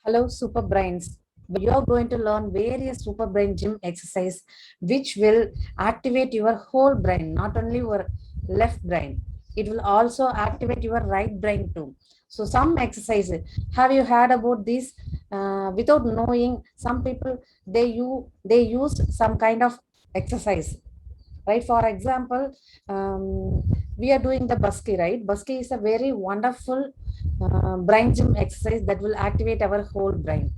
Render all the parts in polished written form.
Hello, super brains. You are going to learn various super brain gym exercise which will activate your whole brain, not only your left brain. It will also activate your right brain too. So some exercises. Have you heard about this? Without knowing, some people they use some kind of exercise, right? For example, we are doing the Baski, right? Baski is a very wonderful brain gym exercise that will activate our whole brain.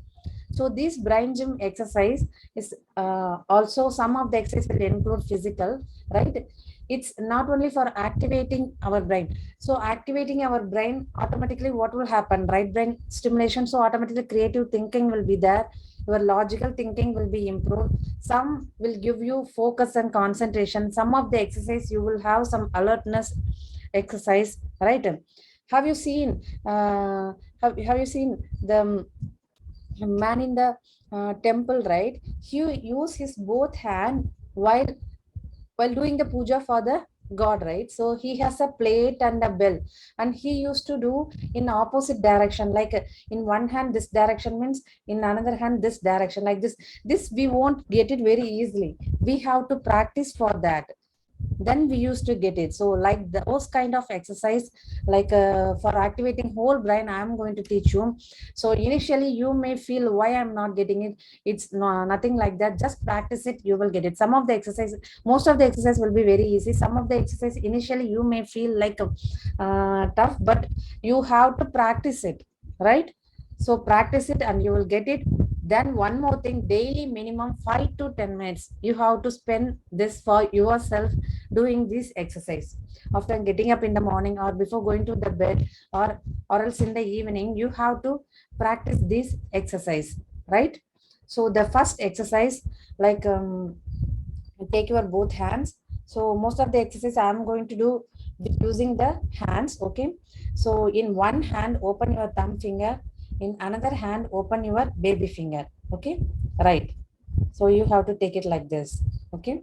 So this brain gym exercise is also some of the exercise will include physical, right? It's not only for activating our brain. So activating our brain automatically, what will happen? Right brain stimulation. So automatically creative thinking will be there. Your logical thinking will be improved. Some will give you focus and concentration. Some of the exercise you will have some alertness exercise, right? Have you seen? Have you seen the man in the temple, right? He used his both hand while doing the puja for the god, right? So he has a plate and a bell, and he used to do in opposite direction, like in one hand this direction means, in another hand this direction, like this we won't get it very easily. We have to practice for that, then we used to get it. So like those kind of exercise, like for activating whole brain, I am going to teach you. So initially you may feel why I'm not getting it. It's nothing like that, just practice it, you will get it. Some of the exercise, most of the exercise will be very easy. Some of the exercise initially you may feel like tough, but you have to practice it, right? So practice it and you will get it. Then one more thing, daily minimum 5 to 10 minutes you have to spend this for yourself, doing this exercise after getting up in the morning or before going to the bed, or else in the evening you have to practice this exercise, right? So the first exercise, like take your both hands. So most of the exercise I'm going to do with using the hands, okay? So in one hand open your thumb finger, in another hand open your baby finger, okay? Right. So you have to take it like this, okay?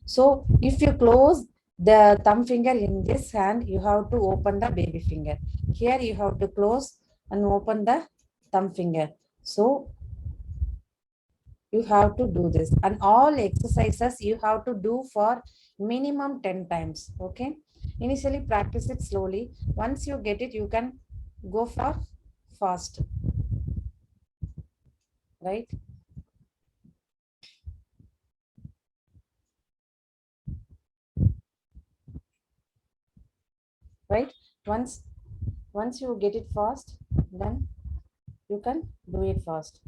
So if you close the thumb finger in this hand, you have to open the baby finger. Here you have to close and open the thumb finger. So you have to do this, and all exercises you have to do for minimum 10 times, okay? Initially practice it slowly. Once you get it, you can go for fast, right? Right. Once you get it fast, then you can do it fast,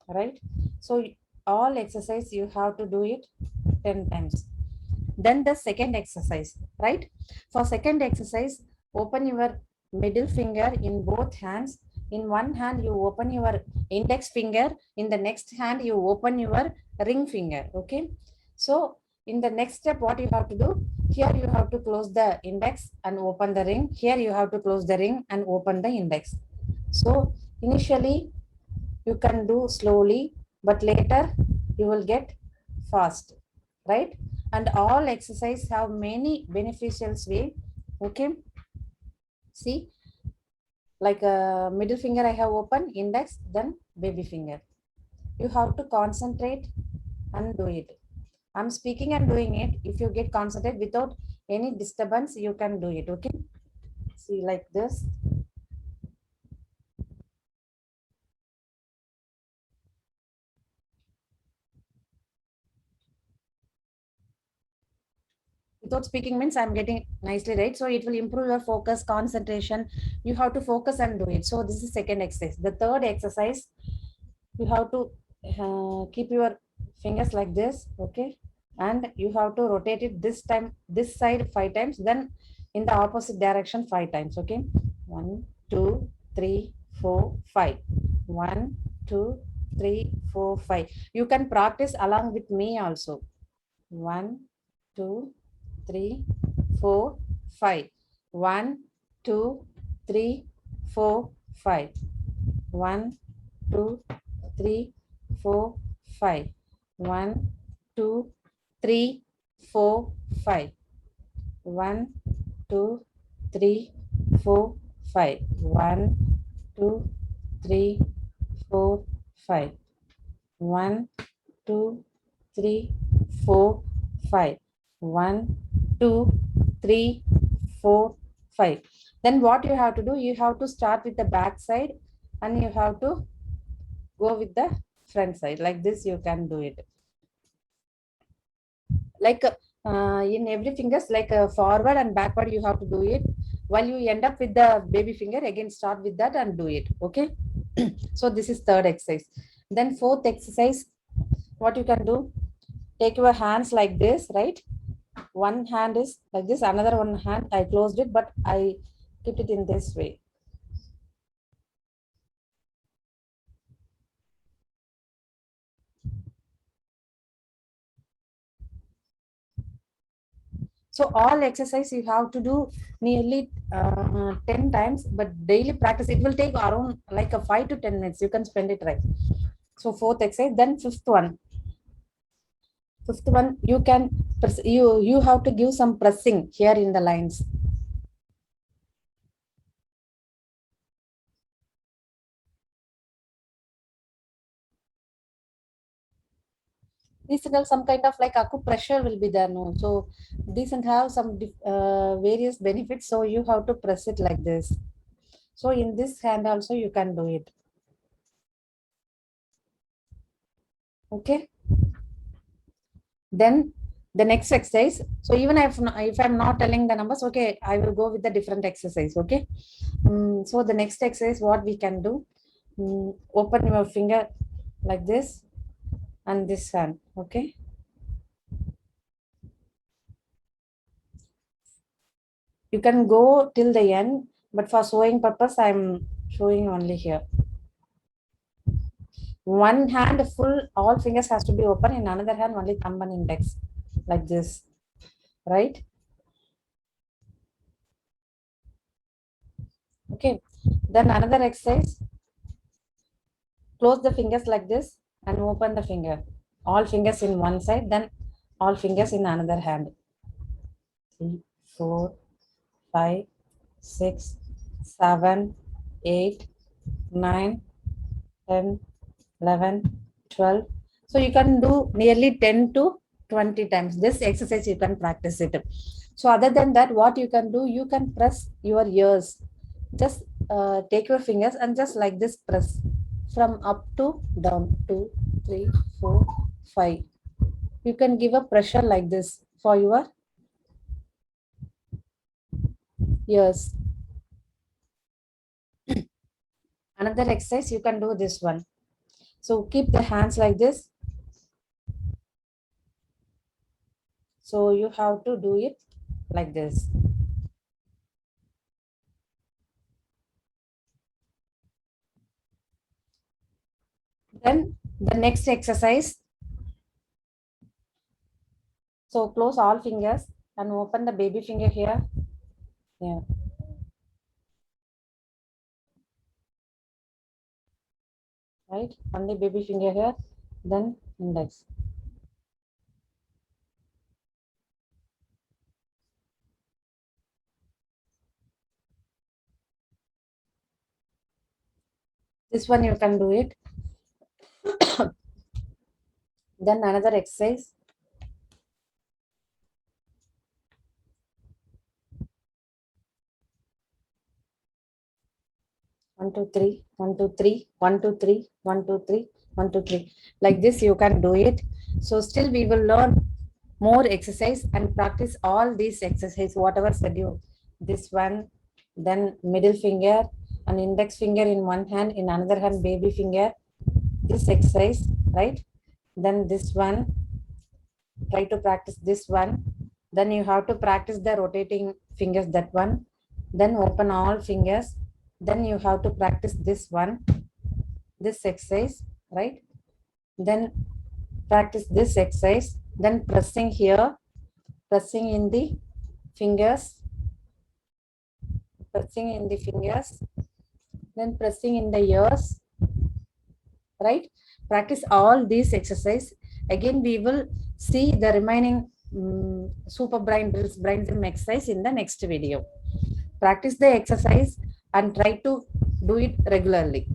right? So all exercise you have to do it 10 times. Then the second exercise, right? For second exercise, open your middle finger in both hands. In one hand you open your index finger, in the next hand you open your ring finger, okay? So in the next step, what you have to do, here you have to close the index and open the ring, here you have to close the ring and open the index. So initially you can do slowly, but later you will get fast, right? And all exercise have many beneficial way, okay? See, like a middle finger I have open, index, then baby finger. You have to concentrate and do it. I'm speaking and doing it. If you get concentrated without any disturbance, you can do it, okay? See, like this. Without speaking means I'm getting nicely, right? So it will improve your focus, concentration. You have to focus and do it. So this is second exercise. The third exercise, you have to keep your fingers like this, okay? And you have to rotate it this time, this side 5 times, then in the opposite direction 5 times, okay? 1 2 3 4 5. 1 2 3 4 5. You can practice along with me also. 1 2 3 4 5. 1 2 3 4 5. 1 2 3 4 5. 1 2 3 4 5. 1 2 3 4 5. 1 2 3 4, 5. 1, 2, 3, 4, 5. 1, 2, 3, 4, 5. Then what you have to do, you have to start with the back side and you have to go with the front side. Like this, you can do it. Like in every fingers, like forward and backward, you have to do it. While you end up with the baby finger, again start with that and do it. Okay. So this is third exercise. Then fourth exercise, what you can do, take your hands like this, right? One hand is like this, another one hand, I closed it, but I kept it in this way. So all exercise you have to do nearly 10 times, but daily practice, it will take around like a 5 to 10 minutes. You can spend it, right? So fourth exercise, then fifth one. Fifth one, you can, you have to give some pressing here in the lines. These will some kind of like acupressure will be there, no? So these and have some various benefits. So you have to press it like this. So in this hand also you can do it. Okay. Then the next exercise. So even if I'm not telling the numbers, okay, I will go with the different exercise. Okay. So the next exercise, what we can do, open your finger like this and this hand. Okay. You can go till the end, but for showing purpose, I'm showing only here. One hand full, all fingers has to be open. In another hand, only thumb and index, like this, right? Okay. Then another exercise, close the fingers like this and open the finger. All fingers in one side, then all fingers in another hand. 3, 4, 5, 6, 7, 8, 9, 10, 11, 12. So you can do nearly 10 to 20 times. This exercise you can practice it. So other than that, what you can do, you can press your ears. Just take your fingers and just like this press from up to down. 2, 3, 4, 5. You can give a pressure like this for your ears. Another exercise, you can do this one. So keep the hands like this. So you have to do it like this. Then the next exercise. So close all fingers and open the baby finger here. Yeah. Right. Only baby finger here. Then index. This one you can do it. Then another exercise. 1, 2, 3, 1, 2, 3, 1, 2, 3, 1, 2, 3, 1, 2, 3. Like this, you can do it. So still we will learn more exercise and practice all these exercise, whatever said you. This one, then middle finger, an index finger in one hand, in another hand, baby finger. This exercise, right? Then this one, try to practice this one. Then you have to practice the rotating fingers, that one. Then open all fingers. Then you have to practice this one, this exercise, right? Then practice this exercise. Then pressing here, pressing in the fingers, pressing in the fingers, then pressing in the ears, right? Practice all these exercise. Again, we will see the remaining super brain drills, brain gym exercise in the next video. Practice the exercise and try to do it regularly.